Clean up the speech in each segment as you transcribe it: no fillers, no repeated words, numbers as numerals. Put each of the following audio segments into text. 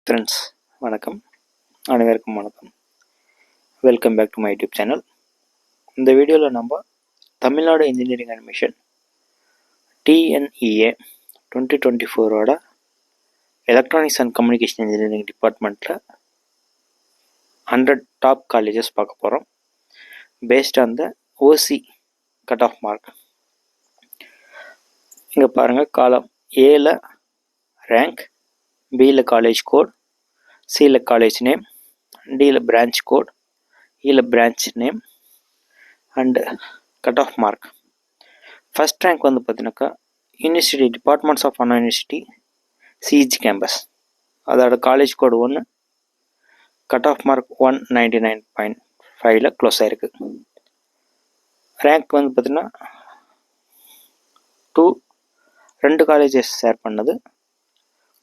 Friends வணக்கம். அனைவருக்கும் வணக்கம். Welcome back to my YouTube channel. இந்த வீடியோவில் நம்ம தமிழ்நாடு இன்ஜினியரிங் அட்மிஷன் டிஎன்இஏ 2024ஓட எலக்ட்ரானிக்ஸ் அண்ட் கம்யூனிகேஷன் இன்ஜினியரிங் டிபார்ட்மெண்ட்டில் 100 டாப் காலேஜஸ் பார்க்க போகிறோம். Based on the OC cut off mark. இங்கே பாருங்கள், காலம் ஏல ரேங்க், பியில் காலேஜ் கோட், சியில் காலேஜ் நேம், டியில் பிரான்ச் கோட், இயில் branch name and cut off mark. First rank வந்து பார்த்தீங்கன்னாக்கா university departments of Anna university CG campus, அதோட காலேஜ் கோடு 1, கட் ஆஃப் மார்க் 199.5ல் க்ளோஸ் ஆகிருக்கு. ரேங்க் வந்து பார்த்தீங்கன்னா 2 காலேஜஸ் ஷேர் பண்ணது.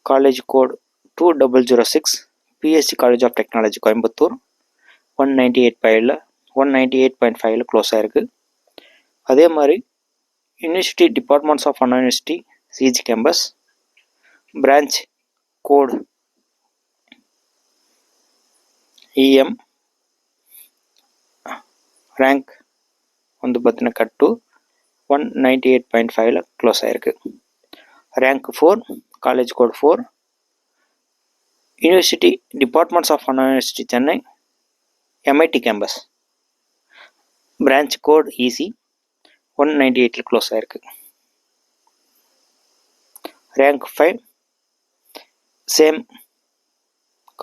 College code 2006, PSG college of technology Coimbatore 198.5ல் க்ளோஸ் ஆகிருக்கு. அதே மாதிரி university departments of Anna university CG campus, branch code EM, rank வந்து பார்த்தீங்கன்னா 198.5ல் க்ளோஸ் ஆகிருக்கு. Rank 4, college code 4, university departments of Anna university Chennai MIT campus, branch code EC 198ல் க்ளோஸ் ஆகிருக்கு. Rank 5, same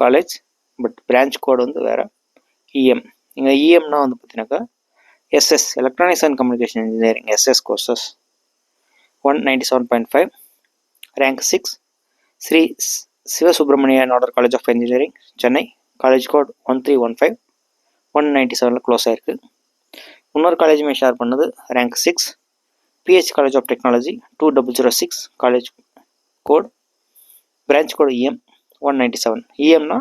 college but branch code வந்து வேறு, இஎம். இங்கே இஎம்னா வந்து பார்த்தீங்கன்னாக்கா SS electronics and communication engineering SS courses 197.5. Rank 6, Sri Sivasubramaniya Nadar college of engineering Chennai, college code 1315, 197ல் close ஆகிருக்கு. இன்னொரு காலேஜுமே ஷேர் பண்ணது rank 6, PH college of technology 2006, college code branch code EM 197. இஎம்னா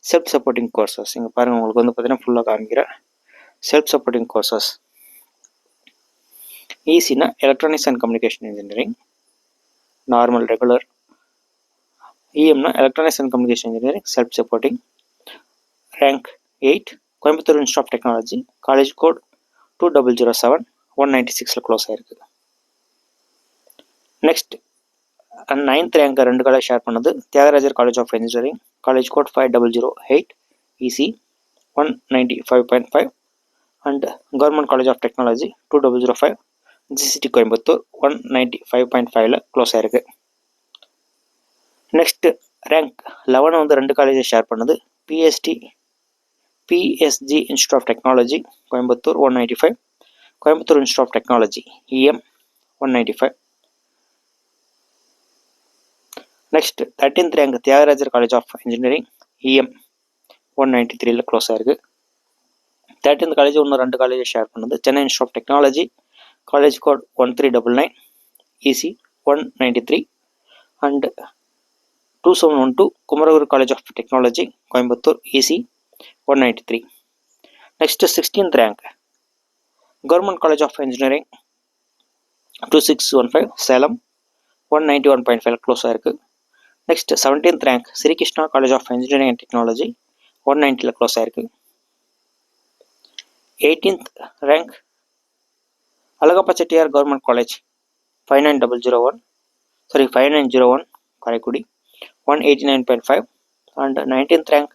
செல்ஃப் சப்போர்ட்டிங் கோர்சஸ். இங்கே பாருங்கள், உங்களுக்கு வந்து பார்த்தீங்கன்னா ஃபுல்லாக காமிக்கிறேன். Self supporting courses. ஈஸினா electronics and communication engineering normal regular. இஎம்னா electronics and communication engineering self supporting. Rank 8, Coimbatore institute of technology, college code 2007, 196ல் க்ளோஸ் ஆகிருக்கு. Next 9th rank 2 college share பண்ணது. Thiagarajar college of engineering, college code 5008, EC 195.5 and government college of technology 2005, GCT Coimbatore 195.5ல் close ஆகிருக்கு. Next rank 11 வந்து 2 காலேஜை share பண்ணது. PSG institute of technology Coimbatore 195, Coimbatore institute of technology EM 195. Next 13th rank Thiagarajar college of engineering இஎம் 193ல் close ஆகிருக்கு. 13th college இன்னும் 2 காலேஜை share பண்ணது. Chennai institute of technology, college code 1399, EC 193 and 2712 Kumaraguru college of technology Coimbatore EC 193. Next 16th rank government college of engineering 2615 Salem 191.5ல் close ஆகிருக்கு. Next 17th rank Sri Krishna college of engineering and technology 190ல் close ஆகிருக்கு. 18th rank Alagappa Chettiar government college 5901 Karaikudi 189.5 and 19th rank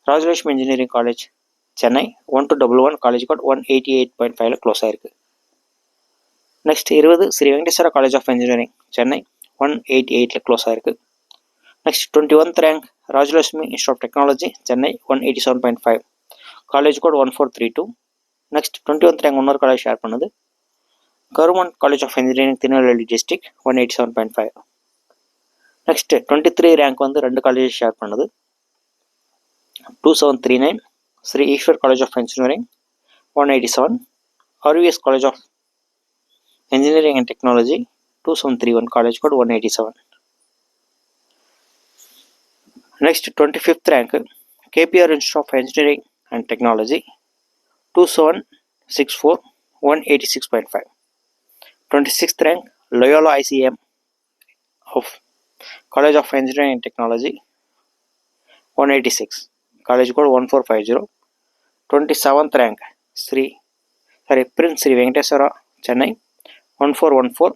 Rajalakshmi engineering college Chennai 1211, college code 188.5ல் close ஆகிருக்கு. Next 20 Sri Venkateswara college of engineering Chennai 188ல் close ஆகிருக்கு. Next 21th rank Rajalakshmi institute of technology Chennai 187.5, college code 1432. Next 21th rank இன்னொரு college share பண்ணது. Government college of engineering Tirunelveli district 187.5. Next 23 rank வந்து 2 college share பண்ணது. 2739 Sri Eswar college of engineering 187, RVS college of engineering and technology 2731, college code 187. Next 25th rank KPR institute of engineering and technology 2764, 186.5. 26th rank Loyola ICM of College of Engineering and Technology 186, college code 1450. 27th rank Prince Sri Venkateswara, Chennai, 1414,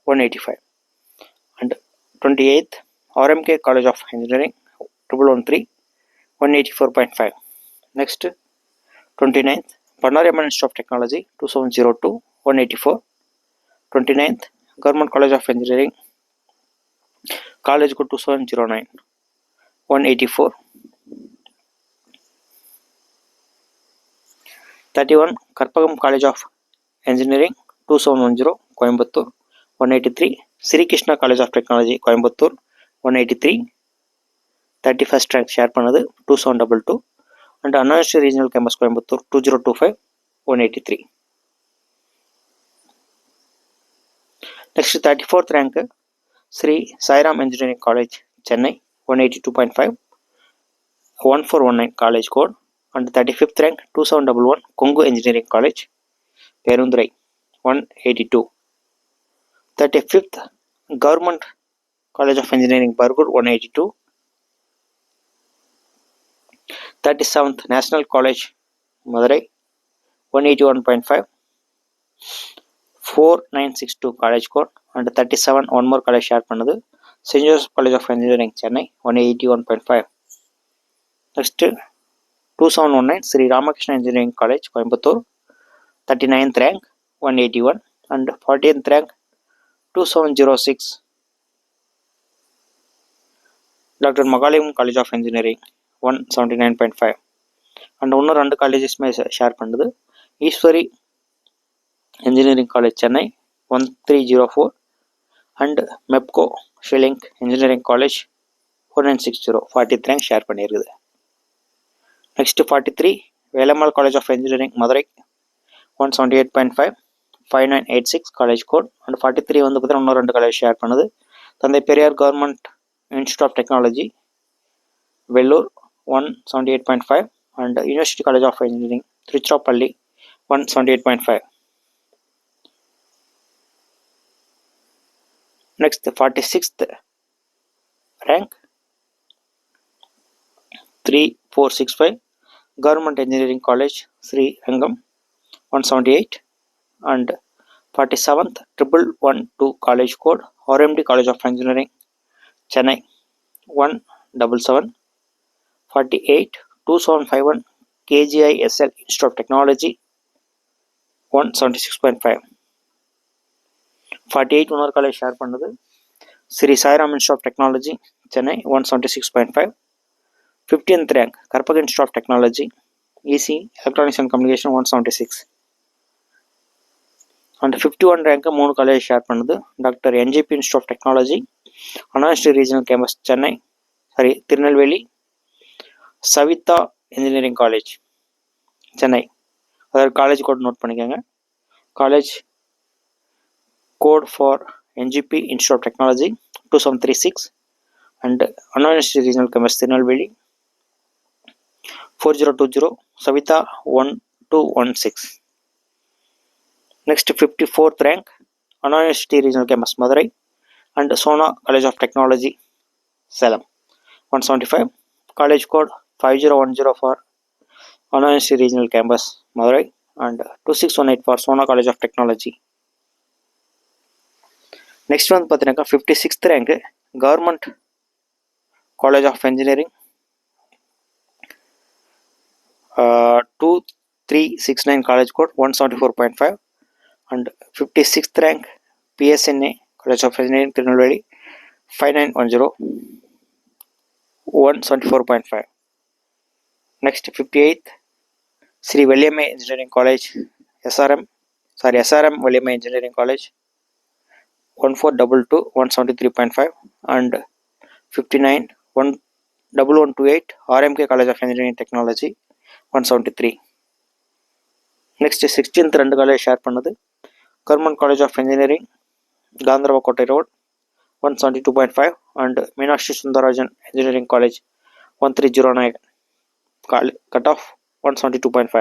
185. And 28th, RMK College of Engineering, 1113, 184.5. Next, 29th, Panaryaman Institute of Technology, 2702, 184. 29th, Government College of Engineering, college code 2709, 184. 31, Karpagam College of Engineering, 2710, Coimbatore, 183. Sri Krishna College of Technology, Coimbatore, 183. 31st rank share பண்ணது 2722. And Anna University Regional Campus, Coimbatore, 2025, 183. Next, 34th rank Sri Sai Ram Engineering College, Chennai, 182.5, 1419 college code. And 35th rank 2711 Kongu Engineering College, Perundurai, 182. 35th Government College of Engineering, Bargur, 182. 37th National College, Madurai, 181.5, 4962 college code. And 37 one more college share பண்ணது St. Joseph College of Engineering, Chennai, 181.5. Next, 2719 Sri Ramakrishna Engineering College, Coimbatore, 39th rank, 181. And 40th rank 2706 Dr. Magalim College of Engineering, 179.5. And இன்னும் 2 காலேஜஸ்மே share பண்ணுது. Eswari Engineering College, Chennai, 1304. And MEPCO Shillink Engineering College, 4960, 40th rank share பண்ணியிருக்குது. Next, 43 Velamal College of Engineering, Madurai, 178.5, 5986 college code. And 43 வந்து பார்த்தீங்கன்னா இன்னும் 2 college share பண்ணுது. தந்தை Periyar Government Institute of Technology, Vellore, 178.5. And University College of Engineering, Tiruchirappalli, 178.5. Next, 46th rank 3465 Government Engineering College, Sri Rangam, 178. And 47th 1112 college code RMD College of Engineering, Chennai, 177. 48 2751 KGISL Institute of Technology, 176.5. 48 இன்னொரு college share பண்ணது Sri Sairam institute of technology, Chennai, 176.5. 15th rank Karpagam Institute of Technology, EC Electronics and Communication, 176. And 51 rank 3 college share பண்ணது doctor NJP Institute of Technology, Anna University Regional Campus, Chennai, Tirunelveli, Saveetha Engineering College, Chennai. அதாவது college code note பண்ணிக்கோங்க. College code for NGP Institute of Technology, 2736. And Anna University Regional Campus, Tirunelveli, 4020, Savita, 1216. Next, 54th rank Anna University Regional Campus, Madurai, and Sona College of Technology, Salem, 175. College code 5010 for Anna University Regional Campus, Madurai, and 2618 for Sona College of Technology. Next one பார்த்தீங்கன்னா 56th rank Government College of Engineering, 2369 college code, 174.5. And 56th rank PSNA College of Engineering, Tirunelveli, 5910, 174.5. Next, 58th Sri Veliamai Engineering College, SRM Veliamai Engineering College, 1422, 173.5. And 59 1128 RMK College of Engineering Technology, 173. Next, 16th 2 college share பண்ணது Government College of Engineering, Gandharva Kottai Road, 172.5. And Meenakshi Sundarajan Engineering College, 1309 cut off, 172.5.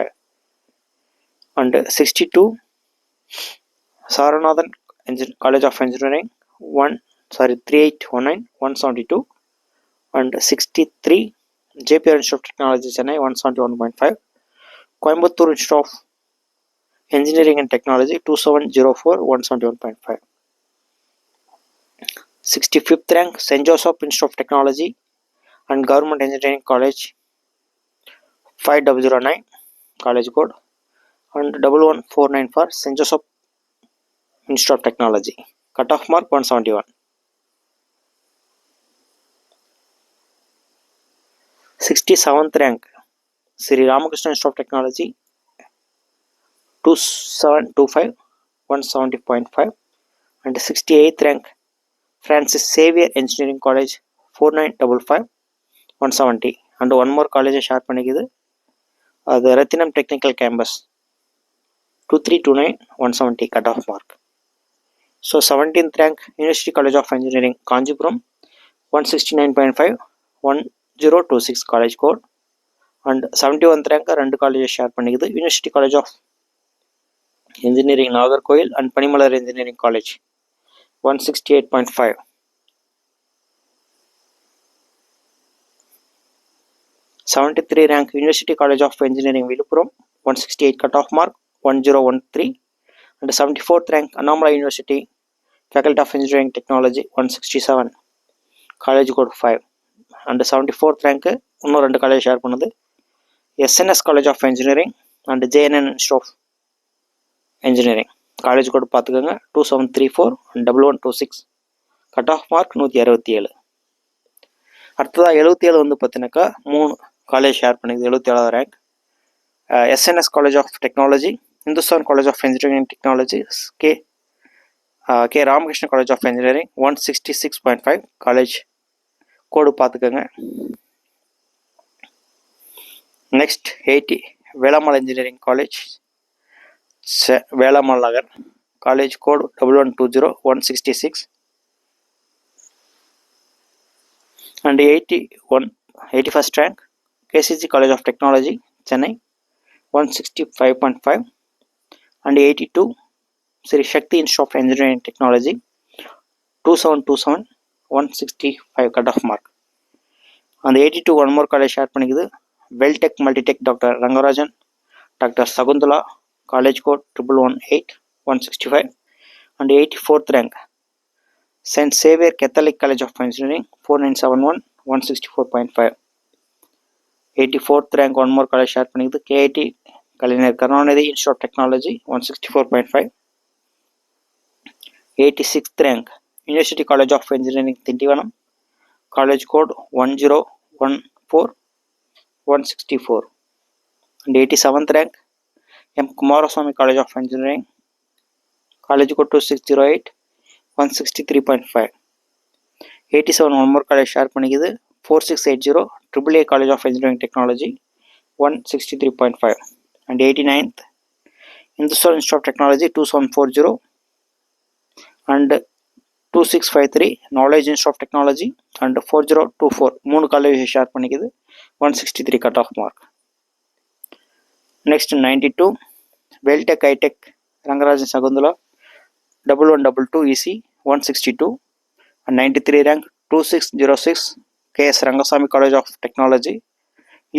And 62 Saranathan College of Engineering, 3819, 172. And 63 JPR Institute of Technology, Chennai, 171.5. Coimbatore Institute of Engineering and Technology, 2704, 171.5. 65th rank, St. Joseph Institute of Technology and Government Engineering College, 5009 college code, and 11494 for St. Joseph Institute of Technology. Cutoff mark 171. 67th rank, Sri Ramakrishna Institute of Technology, 2725, 170.5. And 68th rank, Francis Xavier Engineering College, 4955, 170. And one more college sharp பண்ணிக்குது, the Rathinam Technical Campus, 2329, 170 cutoff mark. So 17th rank, University College of Engineering, Kanjipuram, 169.5, 1026 college code. And 71th rank, ரெண்டு college share பண்ணிக்குது, University College of Engineering, Nagarkoil and Panimalar Engineering College, 168.5. 73 rank, University College of Engineering, Viluppuram, 168 cutoff mark, 1013. And 74th rank, Annamalai University, Faculty of Engineering Technology, 167, college code 5. And 74th rank, இன்னும் ரெண்டு college share பண்ணுது, SNS College of Engineering and JNN Institute of Engineering, college code பார்த்துக்கோங்க, 2734 and 1126, cutoff mark 167. அடுத்ததாக 77 வந்து பார்த்தீங்கன்னாக்கா மூணு college share பண்ணிக்குது. 77வது rank, SNS College of Technology, Hindustan College of Engineering and Technology, K. Ramakrishna College of Engineering, 166.5 college code பார்த்துக்கோங்க. Next 80, வேளாமல் Engineering College, வேளாமல் Nagar, college code 1120, 166. And 81st rank, KCG College of Technology, Chennai, 165.5. And 82, Sri Shakti Institute of Engineering and Technology, 2727, 165 cutoff mark. And 82 one more college share பண்ணிக்குது, Welltech Multitech Dr. Rangarajan, Dr. Sakuntala, college code 1118, 165. And 84th rank, St. Xavier Catholic College of Engineering, 4971, 164.5. 84th rank one more college share பண்ணிக்குது, KIT Kalinar Karunanidhi Institute of Technology, 164.5. 86th rank, University College of Engineering, Tindivanam, college code 1014, 164. And 87th rank, M. Kumaraswamy College of Engineering, college code 2608, 163.5. 87 one more college share பண்ணிக்குது, 4680, AAA College of Engineering Technology, 163.5. And 89th, Hindustan Institute of Technology, 2740 and 2653, Knowledge Institute of Technology and 4024, மூணு college share பண்ணிக்குது, 163 cutoff mark. Next 92, Welltech Hitech Rangarajan Sakuntala, 1122 EC, 162. And 93 rank, 2606, KS Rangasamy College of Technology,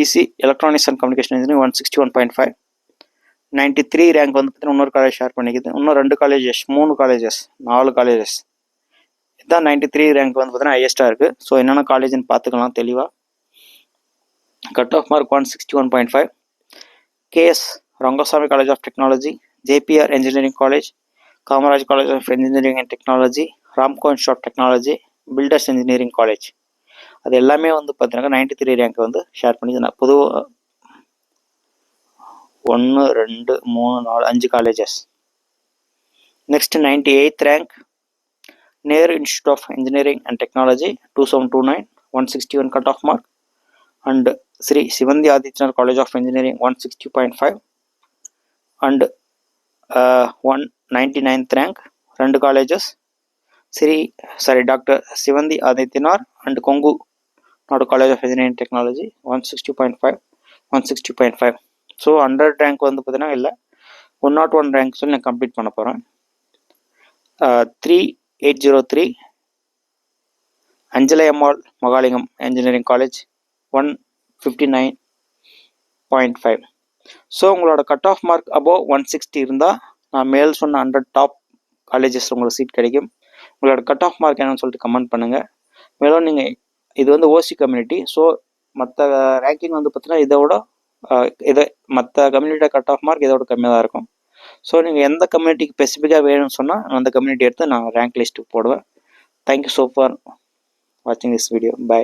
EC Electronics and Communication Engineering, 161.5. 93 rank வந்து பார்த்தீங்கன்னா இன்னொரு college share பண்ணிக்குது, இன்னும் ரெண்டு colleges, மூணு colleges, 4 colleges. இதுதான் 93 rank வந்து பார்த்தீங்கன்னா ஹையஸ்ட்டாக இருக்குது. ஸோ என்னென்ன காலேஜ்னு பார்த்துக்கலாம் தெளிவாக. Cut off mark 161.5, KS Rangasamy College of Technology, JPR Engineering College, Kamaraj College of Engineering and Technology, Ramco Institute of Technology, Builders Engineering College, அது எல்லாமே வந்து பார்த்தீங்கன்னா 93 ரேங்க் வந்து ஷேர் பண்ணிக்குது. பொதுவாக 1 2 3 4 5 colleges. Next 98th rank, Nehru Institute of Engineering and Technology, 2729, 161 cutoff mark. And Sri Sivandi Adityanath College of Engineering, 160.5. And 199th rank, ரெண்டு colleges, Dr. Sivandi Adityanath and Kongu Nadu College of Engineering and Technology, 160.5, 160.5. So 100 rank வந்து பார்த்தீங்கன்னா இல்லை, 101 rank சொல்லி நான் complete பண்ண போகிறேன். 3803, Anjali Ammal Magalingam Engineering College, 1 59.5. So உங்களோட cut off mark above 160 இருந்தால் நான் மேல் சொன்ன 100 டாப் காலேஜஸில் உங்களுக்கு சீட் கிடைக்கும். உங்களோட கட் ஆஃப் மார்க் என்னன்னு சொல்லிட்டு கமெண்ட் பண்ணுங்கள். மேலும் நீங்கள் இது வந்து ஓசி கம்யூனிட்டி, ஸோ மற்ற ரேங்கிங் வந்து பார்த்தீங்கன்னா இதை மற்ற கம்யூனிட்டியோட கட் ஆஃப் மார்க் இதோட கம்மியாக தான் இருக்கும். ஸோ நீங்கள் எந்த கம்யூனிட்டிக்கு ஸ்பெசிஃபிக்காக வேணும்னு சொன்னால் அந்த கம்யூனிட்டி எடுத்து நான் ரேங்க் லிஸ்ட்டுக்கு போடுவேன். தேங்க்யூ ஸோ ஃபார் வாட்சிங் திஸ் வீடியோ. பை.